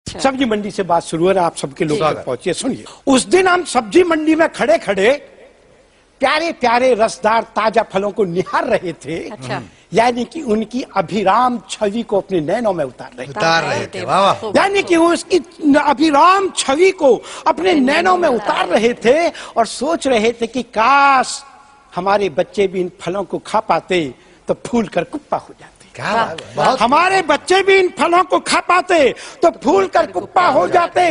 सब्जी मंडी से बात शुरू है, आप सबके लोग तक पहुंचे। सुनिए, उस दिन हम सब्जी मंडी में खड़े खड़े प्यारे प्यारे रसदार ताजा फलों को निहार रहे थे। यानी कि उनकी अभिराम छवि को अपने नैनों में उतार रहे थे। यानी कि उसकी अभिराम छवि को अपने नैनों में उतार रहे थे और सोच रहे थे कि काश हमारे बच्चे भी इन फलों को खा पाते तो फूल कर कुप्पा हो जाते। हमारे बच्चे भी इन फलों को खा पाते तो फूल कर कुप्पा हो जाते।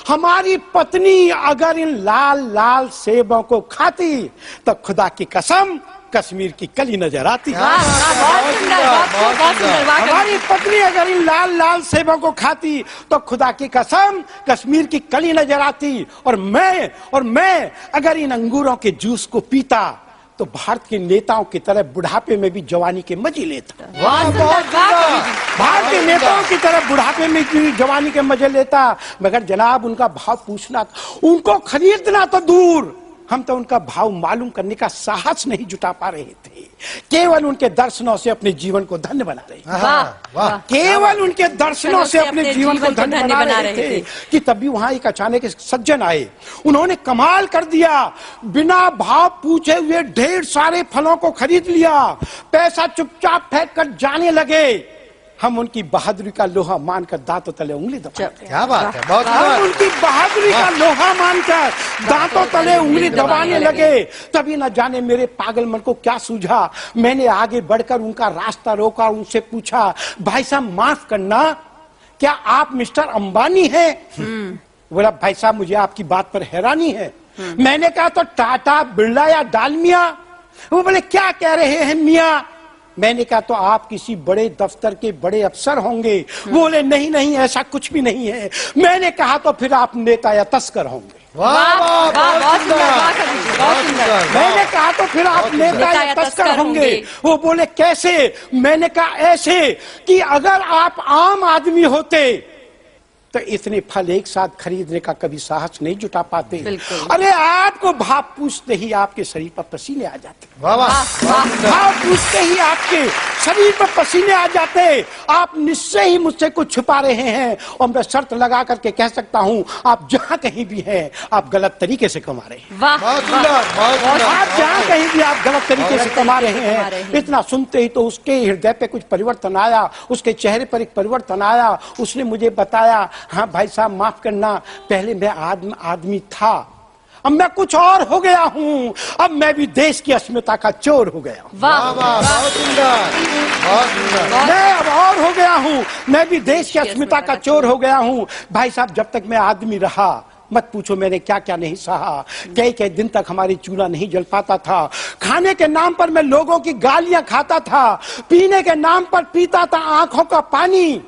हमारी पत्नी अगर इन लाल लाल सेबों को खाती तो खुदा की कसम कश्मीर की कली नजर आती। हमारी पत्नी अगर इन लाल लाल सेबों को खाती तो खुदा की कसम कश्मीर की कली नजर आती। और मैं अगर इन अंगूरों के जूस को पीता तो भारत के नेताओं की तरह बुढ़ापे में भी जवानी के मजे लेता। भारत के नेताओं की तरह बुढ़ापे में भी जवानी के मजे लेता। मगर जनाब उनका भाव पूछना, उनको खरीदना तो दूर, हम तो उनका भाव मालूम करने का साहस नहीं जुटा पा रहे थे। केवल उनके दर्शनों से अपने जीवन को धन्य बना रहे थे। केवल उनके दर्शनों से अपने जीवन को धन्य बना रहे थे कि तभी वहां एक अचानक सज्जन आए। उन्होंने कमाल कर दिया, बिना भाव पूछे हुए ढेर सारे फलों को खरीद लिया, पैसा चुपचाप फेंक कर जाने लगे। हम उनकी बहादुरी का लोहा मानकर दांतों तले उंगली दबाते। क्या बात है, बहुत हम उनकी बहादुरी का लोहा मानकर दांतों तले उंगली दबाने लगे। तभी न जाने मेरे पागल मन को क्या सूझा, मैंने आगे बढ़कर उनका रास्ता रोका, उनसे पूछा, भाई साहब माफ करना, क्या आप मिस्टर अंबानी हैं? बोला, भाई साहब मुझे आपकी बात पर हैरानी है। मैंने कहा तो टाटा बिरला या डालमिया? वो बोले क्या कह रहे हैं मियाँ? मैंने कहा तो आप किसी बड़े दफ्तर के बड़े अफसर होंगे। बोले नहीं नहीं ऐसा कुछ भी नहीं है। मैंने कहा तो फिर आप नेता या तस्कर होंगे। मैंने कहा तो फिर आप नेता या तस्कर होंगे। वो बोले कैसे? मैंने कहा ऐसे कि अगर आप आम आदमी होते तो इतने फल एक साथ खरीदने का कभी साहस नहीं जुटा पाते। अरे आपको भाव पूछते ही आपके शरीर पर पसीने आ जाते। भाव पूछते ही आपके शरीर पर पसीने आ जाते। आप निश्चय ही मुझसे कुछ छुपा रहे हैं और मैं शर्त लगा करके कह सकता हूं आप जहां कहीं भी हैं आप गलत तरीके से कमा रहे हैं। आप जहां कहीं भी आप गलत तरीके से कमा रहे हैं। इतना सुनते ही तो उसके हृदय पे कुछ परिवर्तन आया, उसके चेहरे पर एक परिवर्तन आया। उसने मुझे बताया, हाँ भाई साहब माफ करना, पहले मैं आदमी था, अब मैं कुछ और हो गया हूँ। अब मैं भी देश की अस्मिता का चोर हो गया हूँ। मैं अब और हो गया हूँ, मैं भी देश की अस्मिता का चोर हो गया हूँ। भाई साहब जब तक मैं आदमी रहा मत पूछो मैंने क्या क्या नहीं सहा। कई दिन तक हमारी चूल्हा नहीं जल पाता था। खाने के नाम पर मैं लोगों की गालियां खाता था, पीने के नाम पर पीता था आंखों का पानी,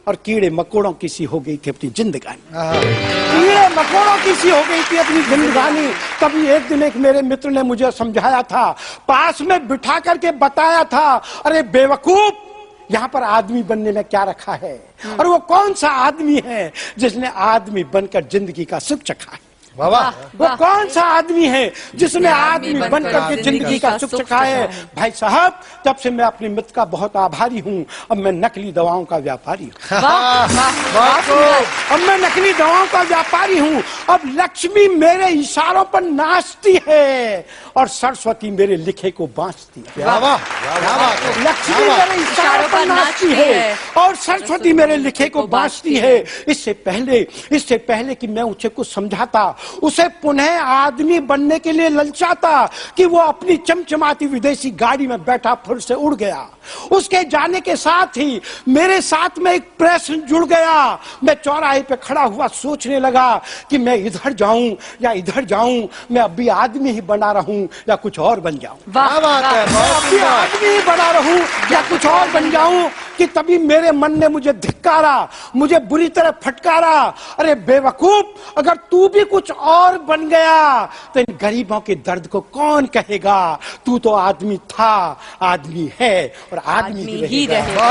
और कीड़े मकोड़ों की सी हो गई थी अपनी जिंदगानी। कीड़े मकोड़ों की सी हो गई थी अपनी जिंदगानी। तभी एक दिन एक मेरे मित्र ने मुझे समझाया था, पास में बिठा करके बताया था, अरे बेवकूफ यहाँ पर आदमी बनने में क्या रखा है? और वो कौन सा आदमी है जिसने आदमी बनकर जिंदगी का सुख चखा है? वो कौन सा आदमी है जिसने आदमी बनकर के जिंदगी का सुख चखा है? भाई साहब तब से मैं अपने मित्र का बहुत आभारी हूँ। अब मैं नकली दवाओं का व्यापारी हूँ। अब मैं नकली दवाओं का व्यापारी हूँ। अब लक्ष्मी मेरे इशारों पर नाचती है और सरस्वती मेरे लिखे को बांचती है। लक्ष्मी मेरे इशारों पर नाचती है और सरस्वती मेरे लिखे को बांचती है। इससे पहले कि मैं उसे कुछ समझाता, उसे पुनः आदमी बनने के लिए ललचाता कि वो अपनी चमचमाती विदेशी गाड़ी में बैठा फिर से उड़ गया। उसके जाने के साथ ही मेरे साथ में एक प्रश्न जुड़ गया। मैं चौराहे पे खड़ा हुआ सोचने लगा कि मैं इधर जाऊं या इधर जाऊं, मैं अभी आदमी ही बना रहूं या कुछ और बन जाऊं। अभी आदमी ही बना रहूं या कुछ और बन जाऊं कि तभी मेरे मन ने मुझे धिक्कारा, मुझे बुरी तरह फटकारा। अरे बेवकूफ, अगर तू भी कुछ और बन गया तो इन गरीबों के दर्द को कौन कहेगा? तू तो आदमी था, आदमी है और आदमी ही रहेगा।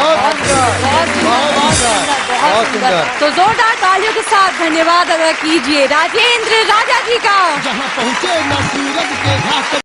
तो जोरदार तालियों के साथ धन्यवाद अदा कीजिए राजेंद्र राजा जी का। जहां पहुंचे न सूरज के घाट